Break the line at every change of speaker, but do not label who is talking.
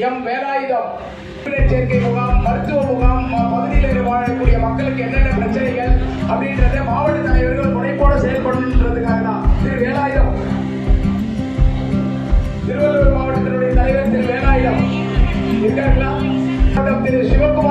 M Velayutham சேர்க்கை முகாம், மருத்துவ முகாம், பகுதியில் வாழக்கூடிய மக்களுக்கு என்னென்ன பிரச்சனைகள் அப்படின்றத மாவட்ட தலைவர்கள் முனைப்போட செயல்படுன்றதுக்காக தான் திரு வேலாயுதம், திருவள்ளூர் மாவட்டத்தினுடைய தலைவர் திரு வேலாயுதம் இருக்காங்களா, திரு சிவகுமார்